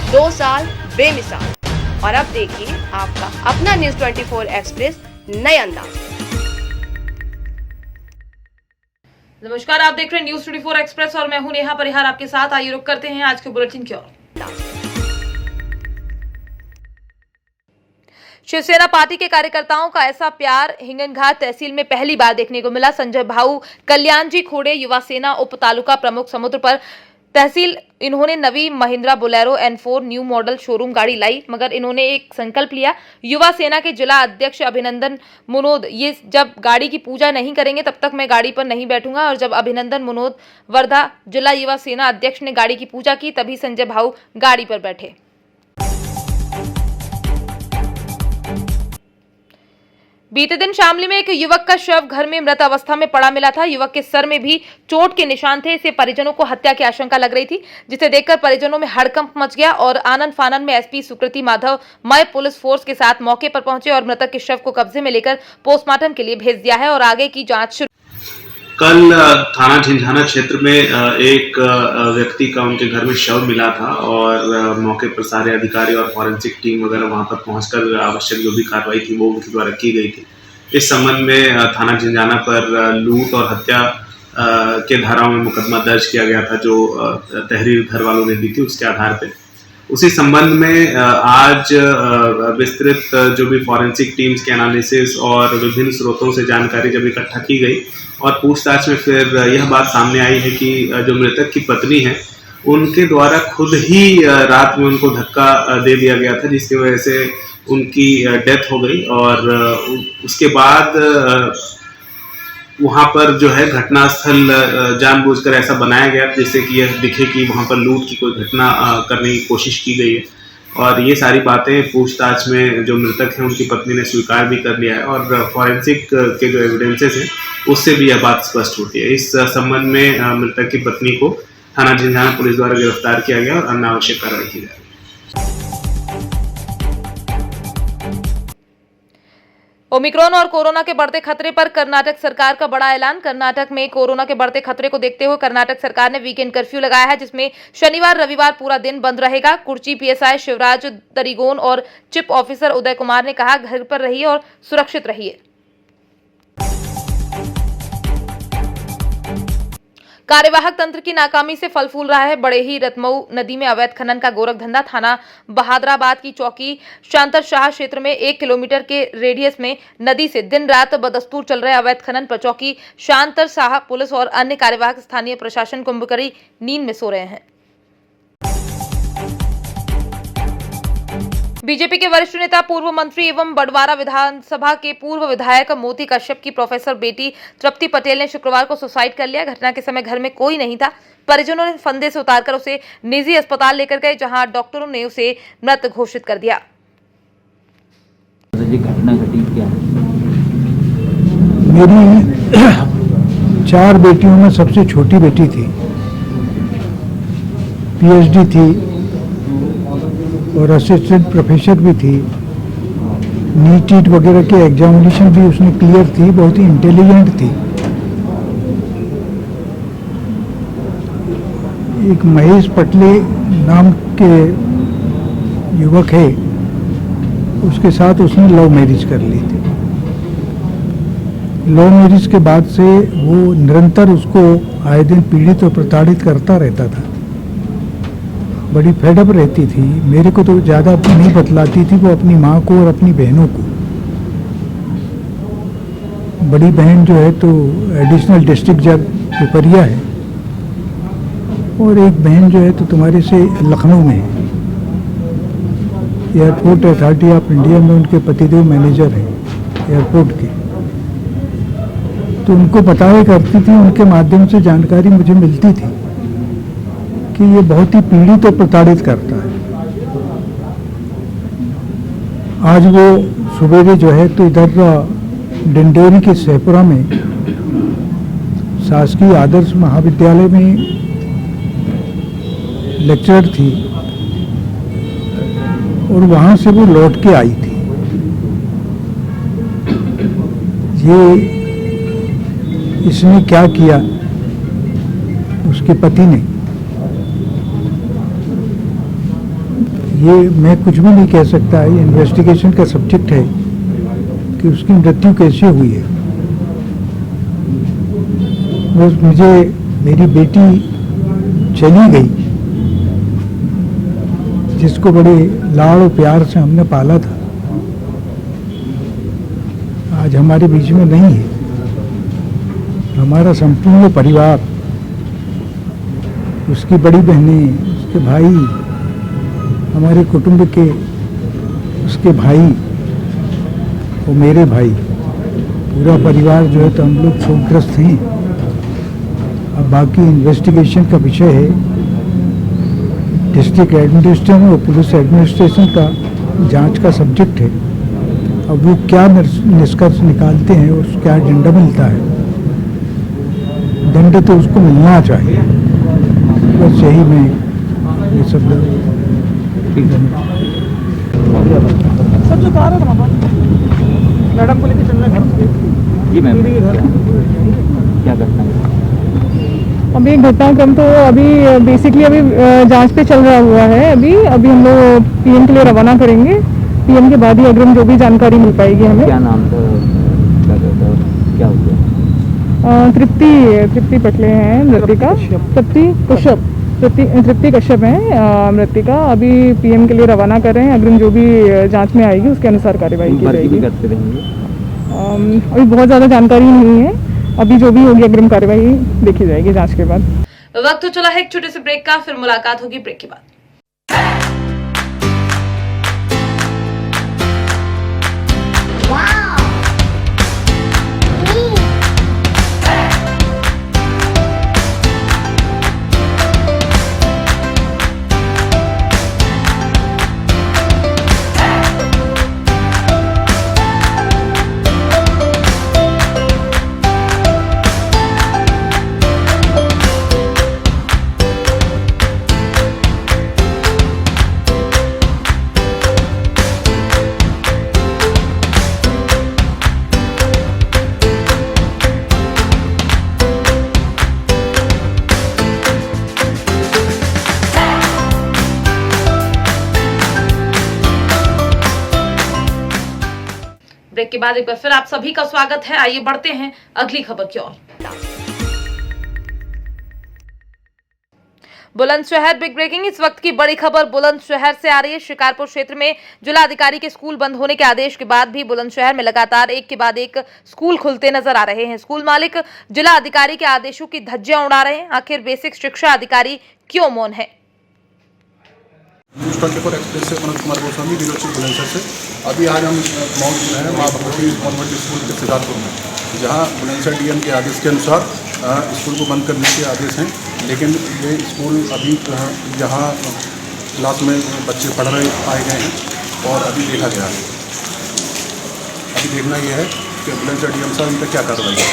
2 साल बेमिसाल। और अब देखिए आपका अपना न्यूज़ 24 एक्सप्रेस नए अंदाज में। नमस्कार, आप देख रहे हैं न्यूज़ 24 एक्सप्रेस और मैं हूं नेहा परिहार आपके साथ। आइए रुक करते हैं आज के बुलेटिन की ओर। शिवसेना पार्टी के कार्यकर्ताओं का ऐसा प्यार हिंगनघाट तहसील में पहली बार देखने को मिला। संजय भाऊ कल्याण जी खोड़े युवा सेना उप तालुका प्रमुख समुद्र पर तहसील इन्होंने नवी Mahindra Bolero N4 new model showroom गाड़ी लाई, मगर इन्होंने एक संकल्प लिया। युवा सेना के जिला अध्यक्ष अभिनंदन मुनोद, ये जब गाड़ी की पूजा नहीं करेंगे तब तक मैं गाड़ी पर नहीं बैठूंगा। और जब अभिनंदन मुनोद वर्धा जिला युवा सेना अध्यक्ष ने गाड़ी की पूजा की तभी संजय भाऊ गाड़ी पर बैठे। बीते दिन शामली में एक युवक का शव घर में मृत अवस्था में पड़ा मिला था। युवक के सर में भी चोट के निशान थे। इसे परिजनों को हत्या की आशंका लग रही थी, जिसे देखकर परिजनों में हड़कंप मच गया और आनंद फानन में एसपी सुकृति माधव मय पुलिस फोर्स के साथ मौके पर पहुंचे और मृतक के शव को कब्जे में लेकर पोस्टमार्टम के लिए भेज दिया है और आगे की जांच शुरू। कल थाना झिंझाना क्षेत्र में एक व्यक्ति का उनके घर में शव मिला था और मौके पर सारे अधिकारी और फॉरेंसिक टीम वगैरह वहां पर पहुंचकर आवश्यक जो भी कार्रवाई थी वो उनके द्वारा की गई थी। इस संबंध में थाना झिंझाना पर लूट और हत्या के धाराओं में मुकदमा दर्ज किया गया था, जो तहरीर घर वालों ने दी थी उसके आधार पर। उसी संबंध में आज विस्तृत जो भी फॉरेंसिक टीम्स के एनालिसिस और विभिन्न स्रोतों से जानकारी जब इकट्ठा की गई और पूछताछ में फिर यह बात सामने आई है कि जो मृतक की पत्नी है उनके द्वारा खुद ही रात में उनको धक्का दे दिया गया था, जिसकी वजह से उनकी डेथ हो गई। और उसके बाद वहाँ पर जो है घटनास्थल जानबूझकर ऐसा बनाया गया जिससे कि यह दिखे कि वहाँ पर लूट की कोई घटना करने की कोशिश की गई है। और ये सारी बातें पूछताछ में जो मृतक हैं उनकी पत्नी ने स्वीकार भी कर लिया है और फॉरेंसिक के जो एविडेंसेस हैं उससे भी यह बात स्पष्ट होती है। इस संबंध में मृतक की पत्नी को थाना झिंझाना पुलिस द्वारा गिरफ्तार किया गया और अन्य आवश्यक कार्रवाई की जा रही है। ओमिक्रॉन और कोरोना के बढ़ते खतरे पर कर्नाटक सरकार का बड़ा ऐलान। कर्नाटक में कोरोना के बढ़ते खतरे को देखते हुए कर्नाटक सरकार ने वीकेंड कर्फ्यू लगाया है, जिसमें शनिवार रविवार पूरा दिन बंद रहेगा। कुर्ची पीएसआई शिवराज तरीगोन और चिप ऑफिसर उदय कुमार ने कहा, घर पर रहिए और सुरक्षित रहिए। कार्यवाहक तंत्र की नाकामी से फल फूल रहा है। बड़े ही रतमऊ नदी में अवैध खनन का गोरख धंधा। थाना बहादुराबाद की चौकी शांतर शाह क्षेत्र में 1 किलोमीटर के रेडियस में नदी से दिन रात बदस्तूर चल रहे अवैध खनन पर चौकी शांतर शाह पुलिस और अन्य कार्यवाहक स्थानीय प्रशासन कुंभकरी नींद में सो रहे हैं। बीजेपी के वरिष्ठ नेता पूर्व मंत्री एवं बड़वारा विधानसभा के पूर्व विधायक मोती कश्यप की प्रोफेसर बेटी तृप्ति पटेल ने शुक्रवार को सुसाइड कर लिया। घटना के समय घर में कोई नहीं था। परिजनों ने फंदे से उतारकर उसे निजी अस्पताल लेकर गए, जहां डॉक्टरों ने उसे मृत घोषित कर दिया। घटना घटी क्या है? मेरी 4 बेटियों में सबसे छोटी बेटी थी, पीएचडी थी और असिस्टेंट प्रोफेसर भी थी। नीट वगैरह के एग्जामिनेशन भी उसने क्लियर थी, बहुत ही इंटेलिजेंट थी। एक महेश पटले नाम के युवक है, उसके साथ उसने लव मैरिज कर ली थी। लव मैरिज के बाद से वो निरंतर उसको आए दिन पीड़ित और प्रताड़ित करता रहता था। बड़ी फेडअप रहती थी। मेरे को तो ज़्यादा नहीं बतलाती थी, वो अपनी माँ को और अपनी बहनों को। बड़ी बहन जो है तो एडिशनल डिस्ट्रिक्ट जज पिपरिया है और एक बहन जो है तो तुम्हारे से लखनऊ में है। एयरपोर्ट अथॉरिटी ऑफ इंडिया में उनके पतिदेव मैनेजर हैं एयरपोर्ट के। तो उनको बताया करती थी, उनके माध्यम से जानकारी मुझे मिलती थी कि ये बहुत ही पीड़ित और प्रताड़ित करता है। आज वो सवेरे जो है तो इधर डिंडोरी के सहपुरा में शासकीय आदर्श महाविद्यालय में लेक्चरर थी और वहाँ से वो लौट के आई थी। ये इसने क्या किया, उसके पति ने ये मैं कुछ भी नहीं कह सकता, ये इन्वेस्टिगेशन का सब्जेक्ट है कि उसकी मृत्यु कैसे हुई है। बस मुझे मेरी बेटी चली गई, जिसको बड़े लाड़ और प्यार से हमने पाला था, आज हमारे बीच में नहीं है। हमारा संपूर्ण परिवार, उसकी बड़ी बहनें, उसके भाई, हमारे कुटुंब के उसके भाई और मेरे भाई, पूरा परिवार जो है तो हम लोग शोकग्रस्त हैं। अब बाकी इन्वेस्टिगेशन का विषय है, डिस्ट्रिक्ट एडमिनिस्ट्रेशन और पुलिस एडमिनिस्ट्रेशन का जांच का सब्जेक्ट है। अब वो क्या निष्कर्ष निकालते हैं और क्या एजेंडा मिलता है, दंड तो उसको मिलना चाहिए। बस यही मैं ये सब सब जो कार है मैडम को लेकर चलना घर जी मैम क्या घटना है? अभी घटनाक्रम तो अभी बेसिकली अभी जांच पे चल रहा हुआ है। अभी हम लोग पीएम के लिए रवाना करेंगे। पीएम के बाद ही अग्रिम जो भी जानकारी मिल पाएगी हमें। क्या नाम था, क्या हुआ? तृप्ति पटले हैं मृतिका, तृप्ति कश्यप है मृतिका। अभी पीएम के लिए रवाना कर रहे हैं। अग्रिम जो भी जांच में आएगी उसके अनुसार कार्यवाही की जाएगी। अभी बहुत ज़्यादा जानकारी नहीं है। अभी जो भी होगी अग्रिम कार्यवाही देखी जाएगी जांच के बाद। वक्त तो चला है एक छोटे से ब्रेक का, फिर मुलाकात होगी ब्रेक के बाद। ब्रेक के बाद एक बार फिर आप सभी का स्वागत है। आइए बढ़ते हैं अगली खबर की ओर। बुलंदशहर बिग ब्रेकिंग, इस वक्त की बड़ी खबर बुलंदशहर से आ रही है। शिकारपुर क्षेत्र में जिलाधिकारी के स्कूल बंद होने के आदेश के बाद भी बुलंदशहर में लगातार एक के बाद एक स्कूल खुलते नजर आ रहे हैं। स्कूल मालिक जिला अधिकारी के आदेशों की धज्जियां उड़ा रहे हैं। आखिर बेसिक शिक्षा अधिकारी क्यों मौन है? न्यूज़ 24 एक्सप्रेस से मनोज कुमार गोस्वामी, विरोची बुलंदशहर से। अभी आज हम माउंट में हैं, माँ भगवती कॉन्वेंट स्कूल के शिकारपुर में, जहाँ बुलंदशहर डीएम के आदेश के अनुसार स्कूल को बंद करने के आदेश हैं। लेकिन ये स्कूल अभी जहाँ क्लास में बच्चे पढ़ रहे पाए गए हैं और अभी देखा गया है। अभी देखना ये है कि बुलंदशहर डीएम साहब इन पर क्या कार्रवाई है।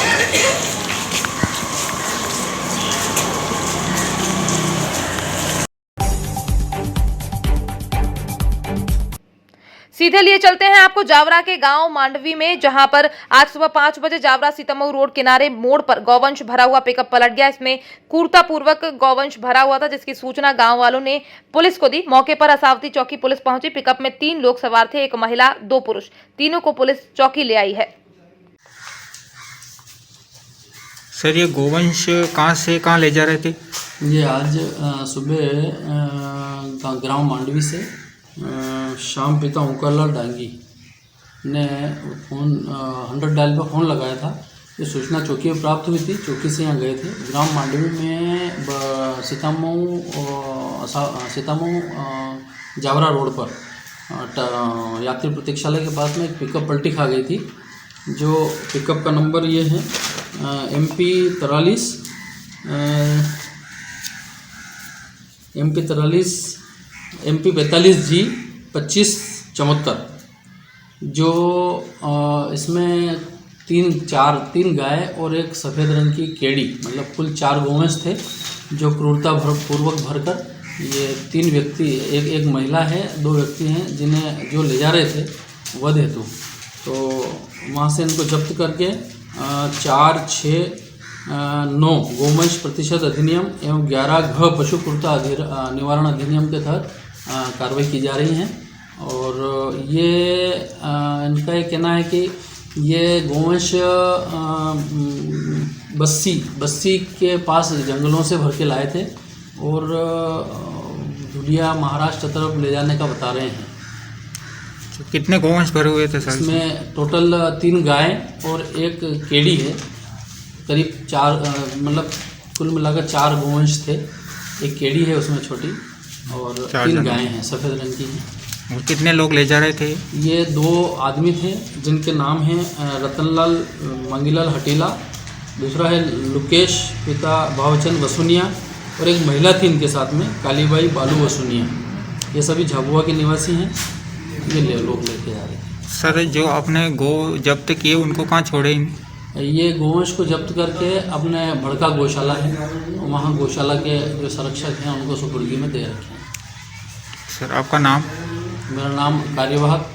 सीधे लिए चलते हैं आपको जावरा के गांव मांडवी में, जहां पर आज सुबह 5 बजे जावरा सीतामऊ रोड किनारे मोड़ पर गौवंश भरा हुआ पिकअप पलट गया। इसमें क्रूरतापूर्वक गौवंश भरा हुआ था, जिसकी सूचना गांव वालों ने पुलिस को दी। मौके पर असावती चौकी पुलिस पहुंची। पिकअप में 3 लोग सवार थे, 1 महिला 2 पुरुष। तीनों को पुलिस चौकी ले आई है। सर, ये गोवंश कहाँ से कहाँ ले जा रहे थे? ये आज सुबह ग्राम मांडवी से शाम पिता ओंकारलाल डांगी ने फ़ोन 100 डायल पर फ़ोन लगाया था। ये सूचना चौकी में प्राप्त हुई थी। चौकी से यहाँ गए थे। ग्राम मांडवी में सीतामऊ जावरा रोड पर यात्री प्रतीक्षालय के पास में एक पिकअप पलटी खा गई थी। जो पिकअप का नंबर ये है MP 42G 2574। जो इसमें 3 गाय और एक सफ़ेद रंग की केड़ी, मतलब कुल 4 गोवंश थे, जो क्रूरता पूर्वक भरकर ये 3 व्यक्ति, एक महिला है, 2 व्यक्ति हैं, जिन्हें जो ले जा रहे थे वध हेतु, तो वहाँ से इनको जब्त करके 4-6-9 गोवंश प्रतिशत अधिनियम एवं 11 घ पशु क्रूरता निवारण अधिनियम के तहत कार्रवाई की जा रही है। और ये इनका ये कहना है कि ये गोवंश बस्सी के पास जंगलों से भर के लाए थे और धुलिया महाराष्ट्र तरफ ले जाने का बता रहे हैं। तो कितने गोवंश भरे हुए थे सर? इसमें टोटल 3 गाय और 1 केड़ी है। करीब 4 मतलब कुल मिलाकर 4 गोवंश थे। 1 केड़ी है उसमें छोटी और 3 गायें हैं सफ़ेद रंग की हैं। और कितने लोग ले जा रहे थे? ये 2 आदमी थे जिनके नाम हैं रतनलाल मंगीलाल हटीला, दूसरा है लुकेश पिता भावचंद वसुनिया और एक महिला थी इनके साथ में कालीबाई बालू वसुनिया। ये सभी झाबुआ के निवासी हैं। ये लोग लेके जा रहे हैं। सर जो आपने गो जब्त किए उनको कहाँ छोड़े? ये गोवंश को जब्त करके अपने भड़का गौशाला है, वहाँ गौशाला के जो संरक्षक हैं उनको सुपुर्दगी में दे रखे हैं। सर आपका नाम? मेरा नाम कार्यवाहक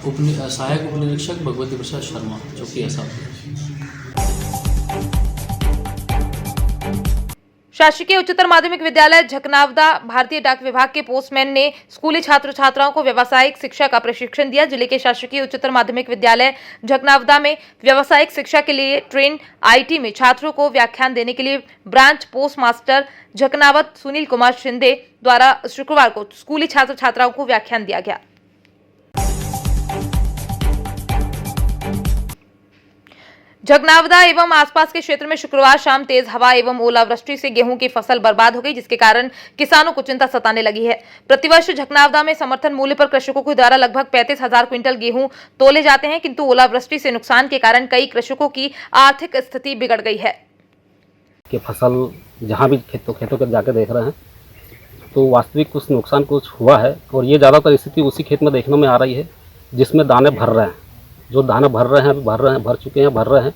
सहायक उप निरीक्षक भगवती प्रसाद शर्मा, चौकी एसआर। शासकीय उच्चतर माध्यमिक विद्यालय झकनावदा भारतीय डाक विभाग के पोस्टमैन ने स्कूली छात्र छात्राओं को व्यावसायिक शिक्षा का प्रशिक्षण दिया। जिले के शासकीय उच्चतर माध्यमिक विद्यालय झकनावदा में व्यावसायिक शिक्षा के लिए ट्रेन आईटी में छात्रों को व्याख्यान देने के लिए branch post master Jhaknawat Sunil Kumar Shinde द्वारा शुक्रवार को स्कूली छात्र छात्राओं को व्याख्यान दिया गया। झकनावदा एवं आसपास के क्षेत्र में शुक्रवार शाम तेज हवा एवं ओलावृष्टि से गेहूं की फसल बर्बाद हो गई, जिसके कारण किसानों को चिंता सताने लगी है। प्रतिवर्ष झकनावदा में समर्थन मूल्य पर कृषकों के द्वारा लगभग 35,000 क्विंटल गेहूं तोले जाते हैं, किंतु ओलावृष्टि से नुकसान के कारण कई कृषकों की आर्थिक स्थिति बिगड़ गई है। कि फसल जहाँ भी खेतों पर जाकर देख रहे हैं तो वास्तविक कुछ नुकसान कुछ हुआ है और ये ज़्यादातर स्थिति उसी खेत में देखने में आ रही है जिसमें दाने भर रहे हैं। जो दाने भर चुके हैं, भर रहे हैं,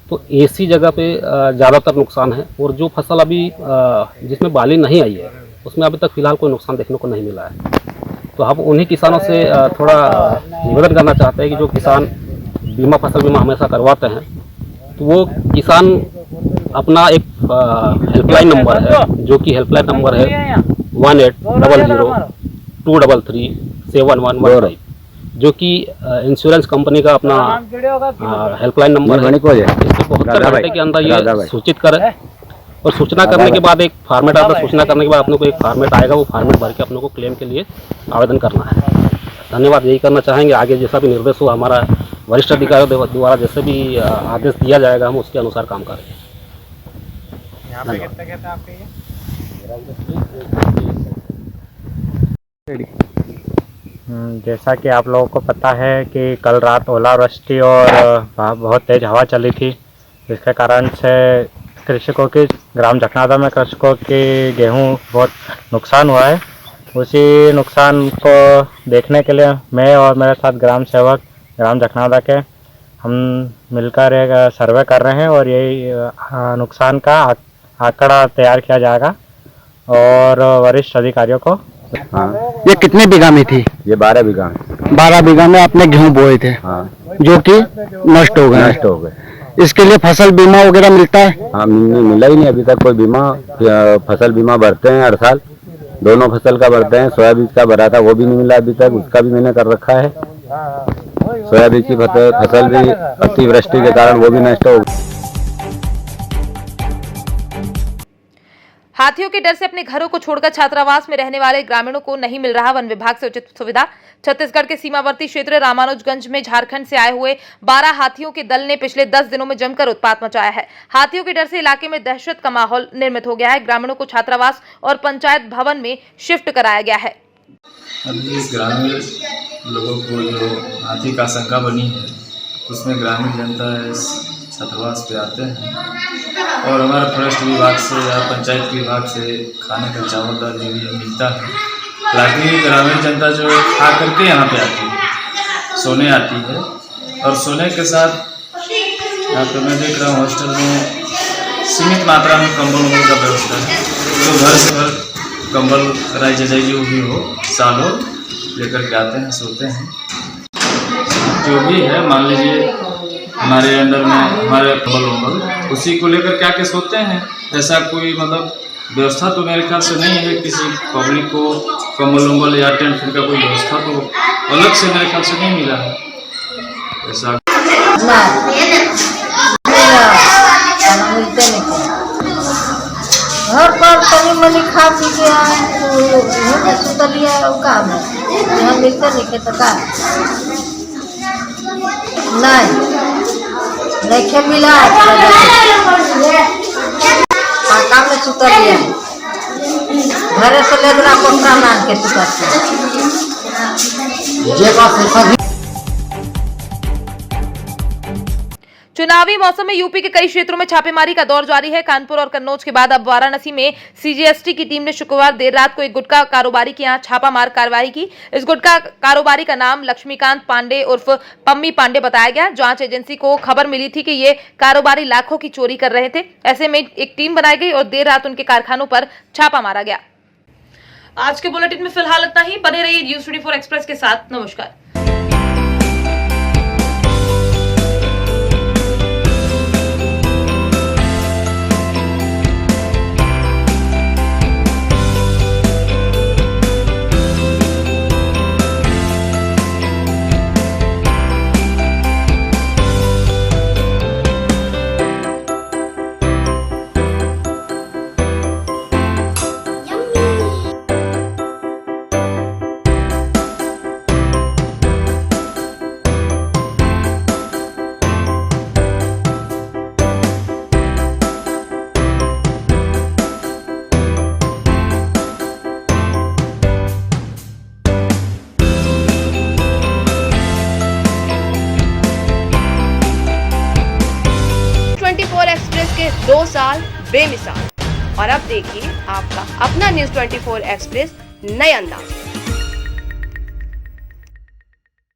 तो ऐसी जगह पे ज़्यादातर नुकसान है। और जो फसल अभी जिसमें बाली नहीं आई है उसमें अभी तक फ़िलहाल कोई नुकसान देखने को नहीं मिला है। तो हम उन्हीं किसानों से थोड़ा निवेदन करना चाहते हैं कि जो किसान फसल बीमा हमेशा करवाते हैं तो वो किसान अपना एक हेल्पलाइन नंबर है, जो कि हेल्पलाइन नंबर है 1800-233-7111, जो कि इंश्योरेंस कंपनी का अपना हेल्पलाइन नंबर है। इसको 72 घंटे के अंदर ये सूचित करें और सूचना करने के बाद एक फॉर्मेट आता है। सूचना करने के बाद अपने को एक फॉर्मेट आएगा, वो फॉर्मेट भर के अपने को क्लेम के लिए आवेदन करना है। धन्यवाद। यही करना चाहेंगे। आगे जैसा भी निर्देश हो, हमारा वरिष्ठ अधिकारियों द्वारा जैसे भी आदेश दिया जाएगा हम उसके अनुसार काम करेंगे। जैसा कि आप लोगों को पता है कि कल रात ओलावृष्टि और बहुत तेज़ हवा चली थी, जिसके कारण से कृषकों की ग्राम झकनावदा में कृषकों के गेहूं बहुत नुकसान हुआ है। उसी नुकसान को देखने के लिए मैं और मेरे साथ ग्राम सेवक ग्राम झकनावदा के हम मिलकर एक सर्वे कर रहे हैं और यही नुकसान का आंकड़ा तैयार किया जाएगा और वरिष्ठ अधिकारियों को। हाँ। ये कितने बीघा में थी? ये 12 बीघा में। 12 बीघा में आपने गेहूं बोए थे? हाँ। जो कि नष्ट हो गए। इसके लिए फसल बीमा वगैरह मिलता है? हाँ, मिला ही नहीं अभी तक कोई बीमा। फसल बीमा भरते हैं हर साल, दोनों फसल का भरते हैं। सोयाबीन का भरा था, वो भी नहीं मिला अभी तक, उसका भी मैंने कर रखा है। सोयाबीन की फसल भी अतिवृष्टि के कारण वो भी नष्ट हो गई। हाथियों के डर से अपने घरों को छोड़कर छात्रावास में रहने वाले ग्रामीणों को नहीं मिल रहा वन विभाग से उचित सुविधा। छत्तीसगढ़ के सीमावर्ती क्षेत्र रामानुजगंज में झारखंड से आए हुए 12 हाथियों के दल ने पिछले 10 दिनों में जमकर उत्पात मचाया है। हाथियों के डर से इलाके में दहशत का माहौल निर्मित हो गया है। ग्रामीणों को छात्रावास और पंचायत भवन में शिफ्ट कराया गया है। अभी ग्रामीण लोगों को जो हाथी का आशंका बनी है उसमें ग्रामीण जनता छात्रावास पे आते हैं और हमारे फॉरेस्ट विभाग से या पंचायत विभाग से खाने का चावल दाल जो भी मिलता है। हालांकि ग्रामीण जनता जो खा करके यहाँ पे आती है, सोने आती है और सोने के साथ यहाँ पे मैं देख रहा हूँ हॉस्टल में सीमित मात्रा में कंबल का व्यवस्था है। तो घर से घर कंबल राय जजाई जो भी हो सालों लेकर के आते हैं, सोते हैं। जो भी है मान लीजिए हमारे अंडर में हमारे कंबल उसी को लेकर क्या के सोते हैं। ऐसा कोई मतलब व्यवस्था तो मेरे ख्याल से नहीं है, किसी पब्लिक को कम्बल उम्बल या टेंट फिर का कोई व्यवस्था तो अलग से मेरे ख्याल से नहीं मिला है ऐसा। घर पर तनी मनी खा पी के आए सुतलिया काम है, यहाँ मिलते नहीं के तो का नहीं मिला काम में सुतलिया घरे से लेदरा कोठा मान के सुतते। चुनावी मौसम में यूपी के कई क्षेत्रों में छापेमारी का दौर जारी है। कानपुर और कन्नौज के बाद अब वाराणसी में सीजीएसटी की टीम ने शुक्रवार देर रात को एक गुटखा कारोबारी के यहां छापामार कार्रवाई की। इस गुटखा कारोबारी का नाम लक्ष्मीकांत पांडे उर्फ पम्मी पांडे बताया गया। जांच एजेंसी को खबर मिली थी कि ये कारोबारी लाखों की चोरी कर रहे थे। ऐसे में एक टीम बनाई गई और देर रात उनके कारखानों पर छापा मारा गया। आज के बुलेटिन में फिलहाल इतना ही। बने रहिए न्यूज़ 24 एक्सप्रेस के साथ। नमस्कार। एक्सप्रेस के 2 साल बेमिसाल। और अब देखिए आपका अपना न्यूज़ 24 एक्सप्रेस नए अंदाज।